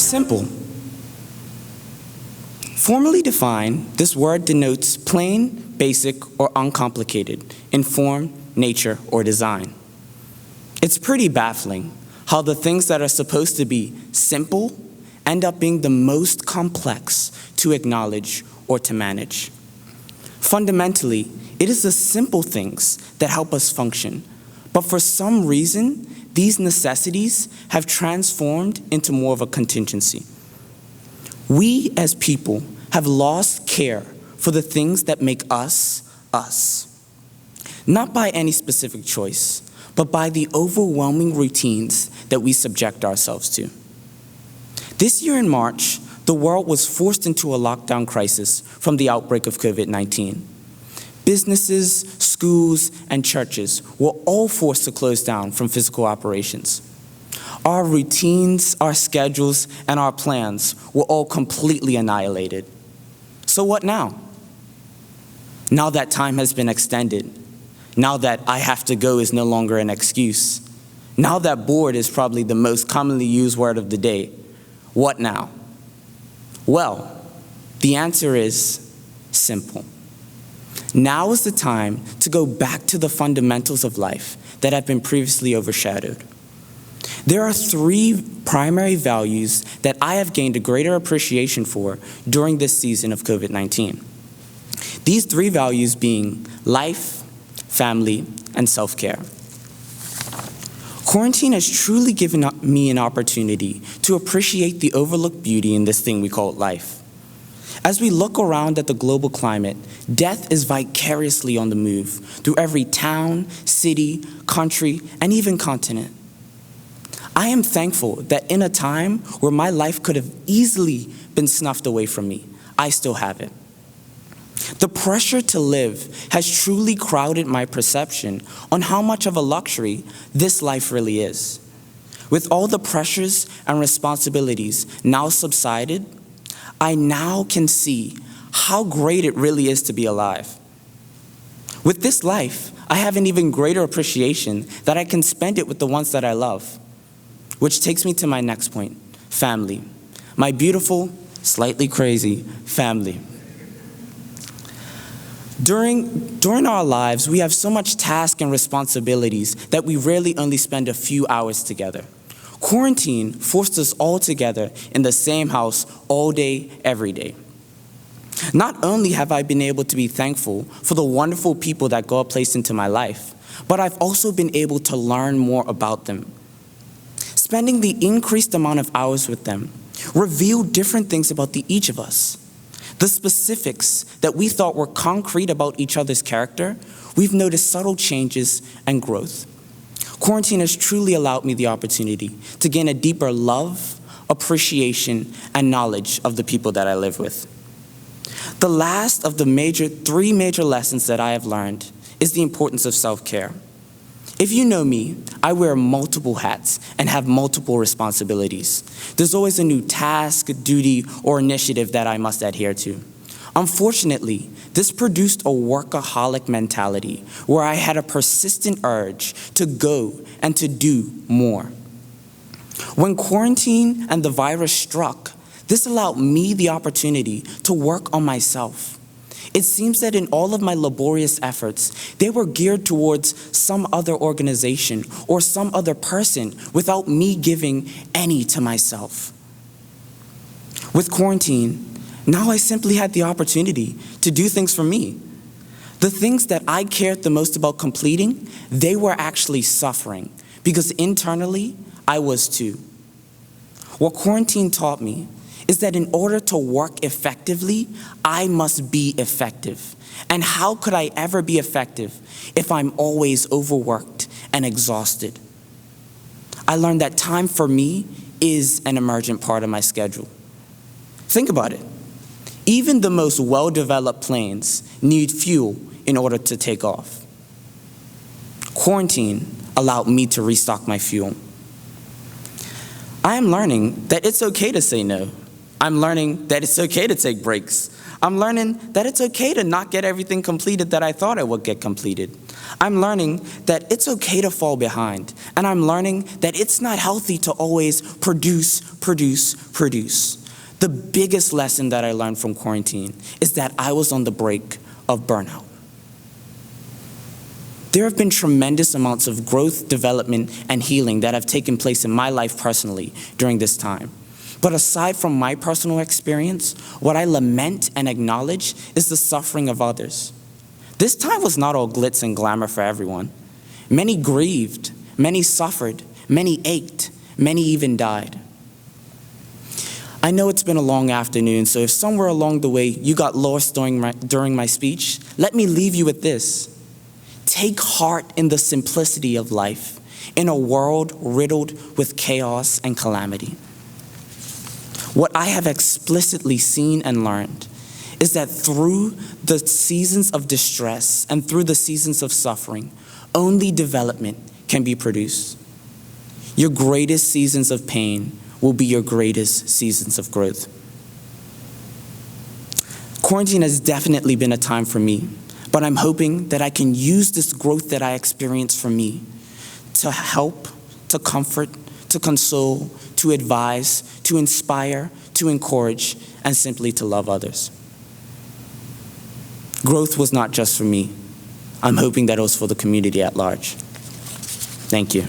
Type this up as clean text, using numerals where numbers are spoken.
Simple. Formally defined, this word denotes plain, basic, or uncomplicated in form, nature, or design. It's pretty baffling how the things that are supposed to be simple end up being the most complex to acknowledge or to manage. Fundamentally, it is the simple things that help us function, but for some reason, these necessities have transformed into more of a contingency. We as people have lost care for the things that make us, us. Not by any specific choice, but by the overwhelming routines that we subject ourselves to. This year in March, the world was forced into a lockdown crisis from the outbreak of COVID-19. Businesses, schools, and churches were all forced to close down from physical operations. Our routines, our schedules, and our plans were all completely annihilated. So what now? Now that time has been extended, now that I have to go is no longer an excuse, now that bored is probably the most commonly used word of the day, what now? Well, the answer is simple. Now is the time to go back to the fundamentals of life that have been previously overshadowed. There are three primary values that I have gained a greater appreciation for during this season of COVID-19. These three values being life, family, and self-care. Quarantine has truly given me an opportunity to appreciate the overlooked beauty in this thing we call life. As we look around at the global climate, death is vicariously on the move through every town, city, country, and even continent. I am thankful that in a time where my life could have easily been snuffed away from me, I still have it. The pressure to live has truly crowded my perception on how much of a luxury this life really is. With all the pressures and responsibilities now subsided, I now can see how great it really is to be alive. With this life, I have an even greater appreciation that I can spend it with the ones that I love. Which takes me to my next point, family. My beautiful, slightly crazy family. During our lives, we have so much task and responsibilities that we rarely only spend a few hours together. Quarantine forced us all together in the same house all day, every day. Not only have I been able to be thankful for the wonderful people that God placed into my life, but I've also been able to learn more about them. Spending the increased amount of hours with them revealed different things about each of us. The specifics that we thought were concrete about each other's character, we've noticed subtle changes and growth. Quarantine has truly allowed me the opportunity to gain a deeper love, appreciation, and knowledge of the people that I live with. The last of the three major lessons that I have learned is the importance of self-care. If you know me, I wear multiple hats and have multiple responsibilities. There's always a new task, duty, or initiative that I must adhere to. Unfortunately, this produced a workaholic mentality where I had a persistent urge to go and to do more. When quarantine and the virus struck, this allowed me the opportunity to work on myself. It seems that in all of my laborious efforts, they were geared towards some other organization or some other person without me giving any to myself. With quarantine, now I simply had the opportunity to do things for me. The things that I cared the most about completing, they were actually suffering because internally, I was too. What quarantine taught me is that in order to work effectively, I must be effective. And how could I ever be effective if I'm always overworked and exhausted? I learned that time for me is an emergent part of my schedule. Think about it. Even the most well-developed planes need fuel in order to take off. Quarantine allowed me to restock my fuel. I am learning that it's okay to say no. I'm learning that it's okay to take breaks. I'm learning that it's okay to not get everything completed that I thought I would get completed. I'm learning that it's okay to fall behind, and I'm learning that it's not healthy to always produce. The biggest lesson that I learned from quarantine is that I was on the brink of burnout. There have been tremendous amounts of growth, development, and healing that have taken place in my life personally during this time. But aside from my personal experience, what I lament and acknowledge is the suffering of others. This time was not all glitz and glamour for everyone. Many grieved, many suffered, many ached, many even died. I know it's been a long afternoon, so if somewhere along the way you got lost during my speech, let me leave you with this. Take heart in the simplicity of life, in a world riddled with chaos and calamity. What I have explicitly seen and learned is that through the seasons of distress and through the seasons of suffering, only development can be produced. Your greatest seasons of pain will be your greatest seasons of growth. Quarantine has definitely been a time for me, but I'm hoping that I can use this growth that I experienced for me to help, to comfort, to console, to advise, to inspire, to encourage, and simply to love others. Growth was not just for me. I'm hoping that it was for the community at large. Thank you.